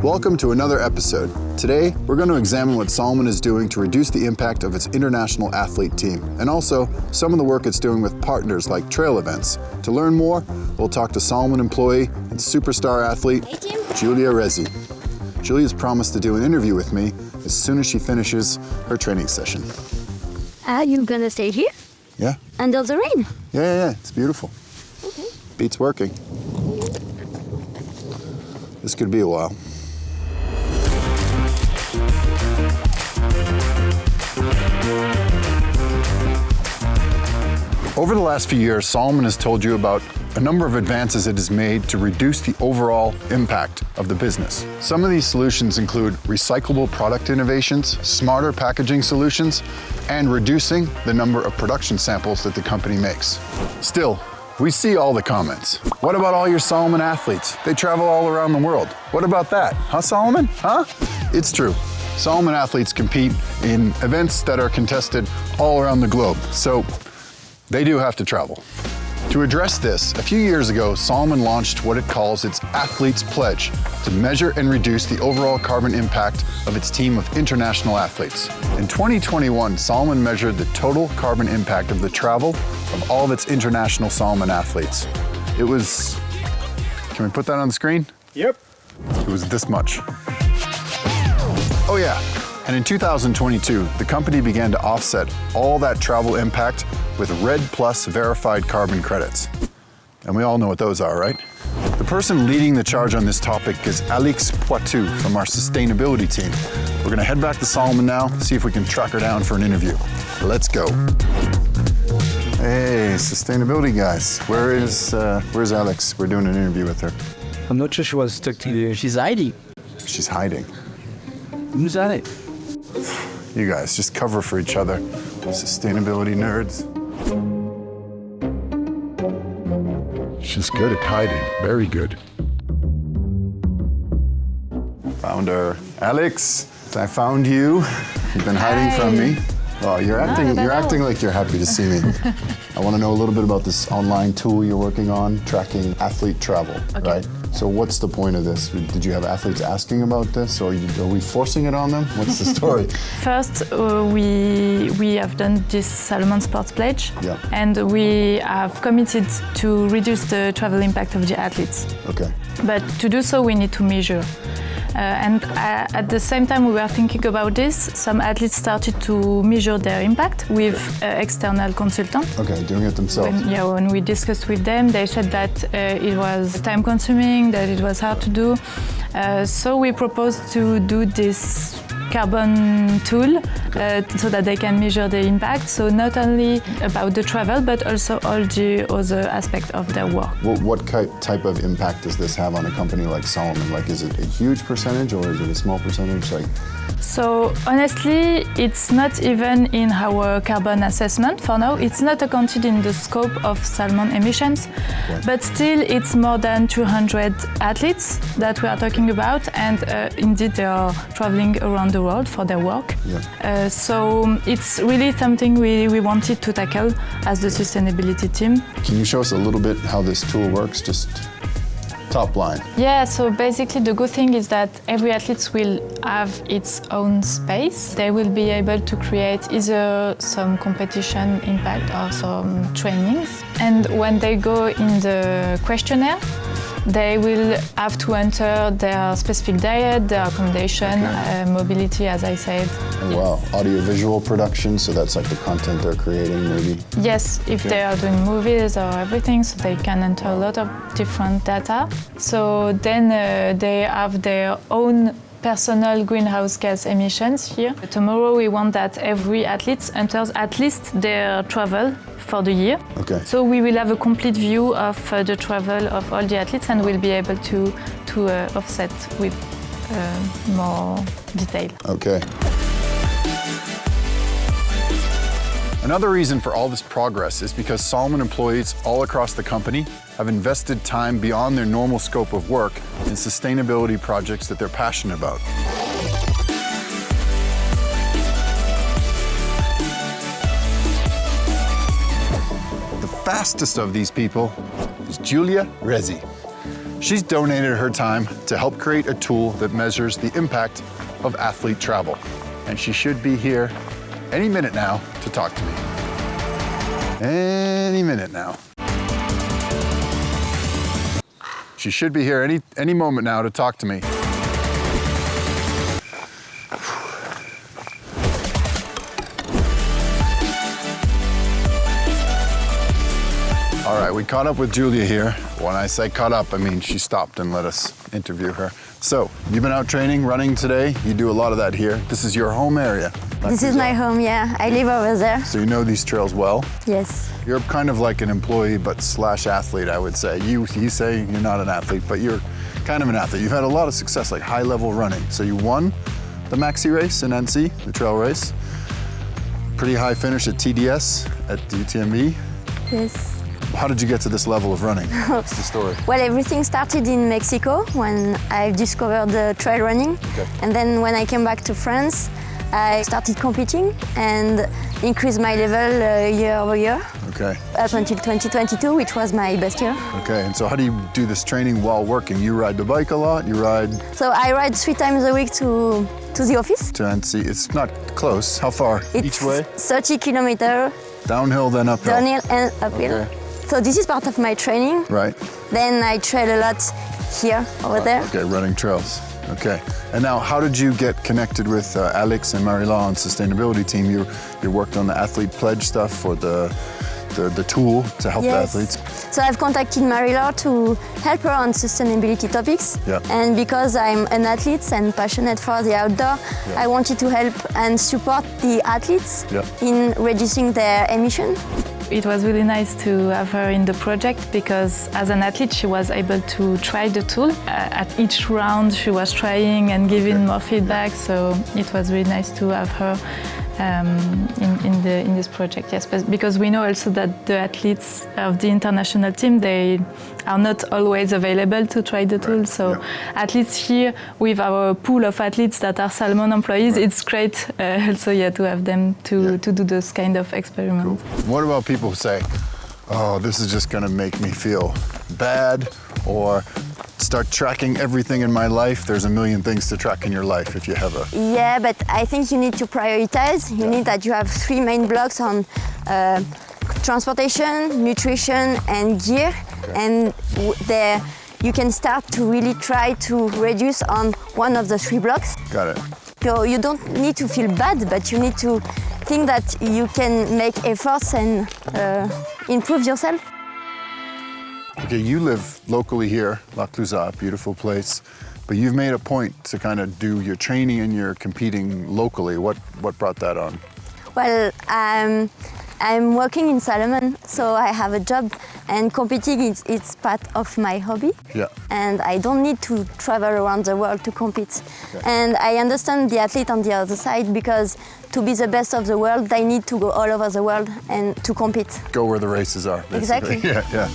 Welcome to another episode. Today, we're going to examine what Salomon is doing to reduce the impact of its international athlete team, and also some of the work it's doing with partners like trail events. To learn more, we'll talk to Salomon employee and superstar athlete, Julia Rezzi. Julia's promised to do an interview with me as soon as she finishes her training session. You're gonna stay here? Yeah. Under the rain? Yeah, it's beautiful. Okay. Beats working. This could be a while. Over the last few years, Salomon has told you about a number of advances it has made to reduce the overall impact of the business. Some of these solutions include recyclable product innovations, smarter packaging solutions, and reducing the number of production samples that the company makes. Still, we see all the comments. What about all your Salomon athletes? They travel all around the world. What about that? Huh, Salomon? Huh? It's true. Salomon athletes compete in events that are contested all around the globe, so they do have to travel. To address this, a few years ago, Salomon launched what it calls its Alix Pledge to measure and reduce the overall carbon impact of its team of international athletes. In 2021, Salomon measured the total carbon impact of the travel of all of its international Salomon athletes. It was, can we put that on the screen? Yep. It was this much. Oh yeah, and in 2022, the company began to offset all that travel impact with RED+ verified carbon credits. And we all know what those are, right? The person leading the charge on this topic is Alix Poitou from our sustainability team. We're gonna head back to Salomon now, see if we can track her down for an interview. Let's go. Hey, sustainability guys. Where's Alix? We're doing an interview with her. I'm not sure she was stuck to you. She's hiding. She's hiding. Who's at it? You guys, just cover for each other. Sustainability nerds. She's good at hiding, very good. Found her. Alix, I found you. You've been hiding from me. Oh, you're acting like you're happy to see me. I want to know a little bit about this online tool you're working on, tracking athlete travel, right? So what's the point of this? Did you have athletes asking about this, or are we forcing it on them? What's the story? First, we have done this Salomon Sports Pledge, and we have committed to reduce the travel impact of the athletes. Okay. But to do so, we need to measure. And at the same time we were thinking about this, some athletes started to measure their impact with external consultants. Okay, doing it themselves. When we discussed with them, they said that it was time-consuming, that it was hard to do. So we proposed to do this carbon tool so that they can measure the impact. So not only about the travel, but also all the other aspects of their work. What type of impact does this have on a company like Salomon? Like, is it a huge percentage or is it a small percentage? So honestly, it's not even in our carbon assessment for now. It's not accounted in the scope of Salomon emissions, but still it's more than 200 athletes that we are talking about, and indeed they are traveling around the world for their work. So it's really something we wanted to tackle as the sustainability team. Can you show us a little bit how this tool works? Just top line. Yeah, so basically the good thing is that every athlete will have its own space. They will be able to create either some competition impact or some trainings. And when they go in the questionnaire, they will have to enter their specific diet, their accommodation, mobility, as I said. Oh, wow, audio-visual production, so that's like the content they're creating, maybe? Yes, if they are doing movies or everything, so they can enter a lot of different data. So then they have their own personal greenhouse gas emissions here. Tomorrow we want that every athlete enters at least their travel for the year. Okay. So we will have a complete view of the travel of all the athletes, and we'll be able to offset with more detail. Okay. Another reason for all this progress is because Salomon employees all across the company have invested time beyond their normal scope of work in sustainability projects that they're passionate about. The fastest of these people is Julia Rezzi. She's donated her time to help create a tool that measures the impact of athlete travel. And she should be here any minute now to talk to me. Any minute now. She should be here any moment now to talk to me. All right, we caught up with Julia here. When I say caught up, I mean she stopped and let us interview her. So, you've been out training, running today. You do a lot of that here. This is your home area. This is my home, yeah. I live over there. So you know these trails well. Yes. You're kind of like an employee, but / athlete, I would say. You say you're not an athlete, but you're kind of an athlete. You've had a lot of success, like high-level running. So you won the Maxi race in NC, the trail race. Pretty high finish at TDS at the UTMB. Yes. How did you get to this level of running? What's the story? Well, everything started in Mexico when I discovered the trail running. Okay. And then when I came back to France, I started competing and increased my level year over year. Okay. Up until 2022, which was my best year. Okay, and so how do you do this training while working? You ride the bike a lot, you ride So I ride 3 times a week to the office. to NC. It's not close. How far? It's Each way? 30 kilometers Downhill, then uphill. downhill and uphill. Okay. So this is part of my training. Right. Then I trail a lot here, over there. Okay, running trails. Okay. And now, how did you get connected with Alix and Marie-Laure on sustainability team? You worked on the Athlete Pledge stuff for the tool to help the athletes. So I've contacted Marie-Laure to help her on sustainability topics. Yeah. And because I'm an athlete and passionate for the outdoor, I wanted to help and support the athletes in reducing their emission. It was really nice to have her in the project because as an athlete she was able to try the tool. At each round she was trying and giving more feedback, so it was really nice to have her in this project. Yes, because we know also that the athletes of the international team, they are not always available to try the tool. So at least here with our pool of athletes that are Salomon employees, it's great also to have them to do this kind of experiment. Cool. What about people who say, oh, this is just gonna make me feel bad, or start tracking everything in my life? There's a million things to track in your life if you have a... Yeah, but I think you need to prioritize. You need that you have 3 main blocks on transportation, nutrition, and gear. And there you can start to really try to reduce on one of the 3 blocks. Got it. So you don't need to feel bad, but you need to think that you can make efforts and improve yourself. Okay, you live locally here, La Clusaz, beautiful place, but you've made a point to kind of do your training and your competing locally. What brought that on? Well, I'm working in Salomon, so I have a job, and competing it's part of my hobby. Yeah. And I don't need to travel around the world to compete. Okay. And I understand the athlete on the other side, because to be the best of the world, they need to go all over the world and to compete. Go where the races are, basically. Exactly. Yeah.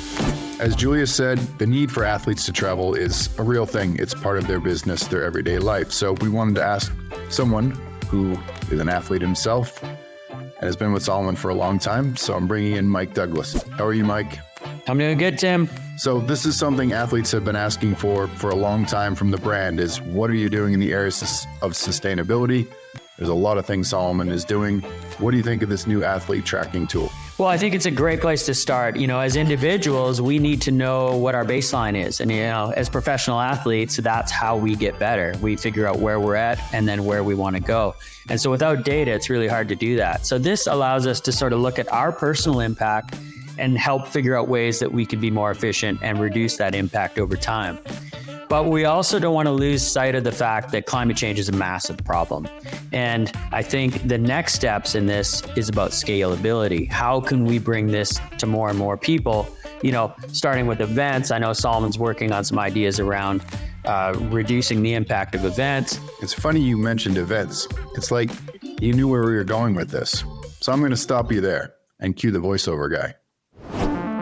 As Julia said, the need for athletes to travel is a real thing. It's part of their business, their everyday life. So we wanted to ask someone who is an athlete himself and has been with Salomon for a long time. So I'm bringing in Mike Douglas. How are you, Mike? I'm doing good, Tim. So this is something athletes have been asking for a long time from the brand, is what are you doing in the areas of sustainability? There's a lot of things Salomon is doing. What do you think of this new athlete tracking tool? Well, I think it's a great place to start. You know, as individuals, we need to know what our baseline is. And, you know, as professional athletes, that's how we get better. We figure out where we're at and then where we want to go. And so without data, it's really hard to do that. So this allows us to sort of look at our personal impact and help figure out ways that we can be more efficient and reduce that impact over time. But we also don't want to lose sight of the fact that climate change is a massive problem. And I think the next steps in this is about scalability. How can we bring this to more and more people? You know, starting with events, I know Salomon's working on some ideas around reducing the impact of events. It's funny you mentioned events. It's like you knew where we were going with this. So I'm going to stop you there and cue the voiceover guy.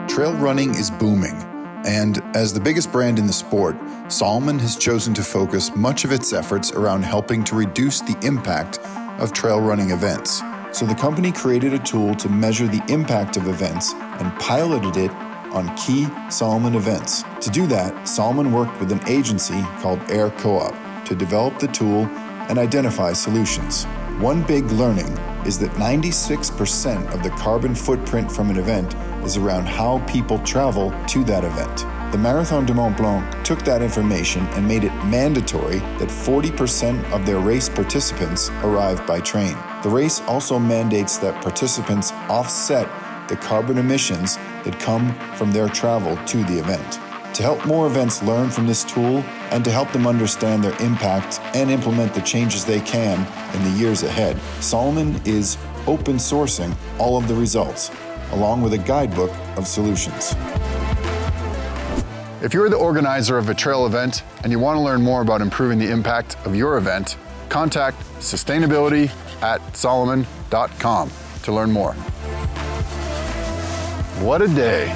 Trail running is booming. And as the biggest brand in the sport, Salomon has chosen to focus much of its efforts around helping to reduce the impact of trail running events. So the company created a tool to measure the impact of events and piloted it on key Salomon events. To do that, Salomon worked with an agency called Air Co-op to develop the tool and identify solutions. One big learning is that 96% of the carbon footprint from an event is around how people travel to that event. The Marathon du Mont Blanc took that information and made it mandatory that 40% of their race participants arrive by train. The race also mandates that participants offset the carbon emissions that come from their travel to the event. To help more events learn from this tool and to help them understand their impact and implement the changes they can in the years ahead, Salomon is open sourcing all of the results, along with a guidebook of solutions. If you're the organizer of a trail event and you want to learn more about improving the impact of your event, contact sustainability@salomon.com to learn more. What a day.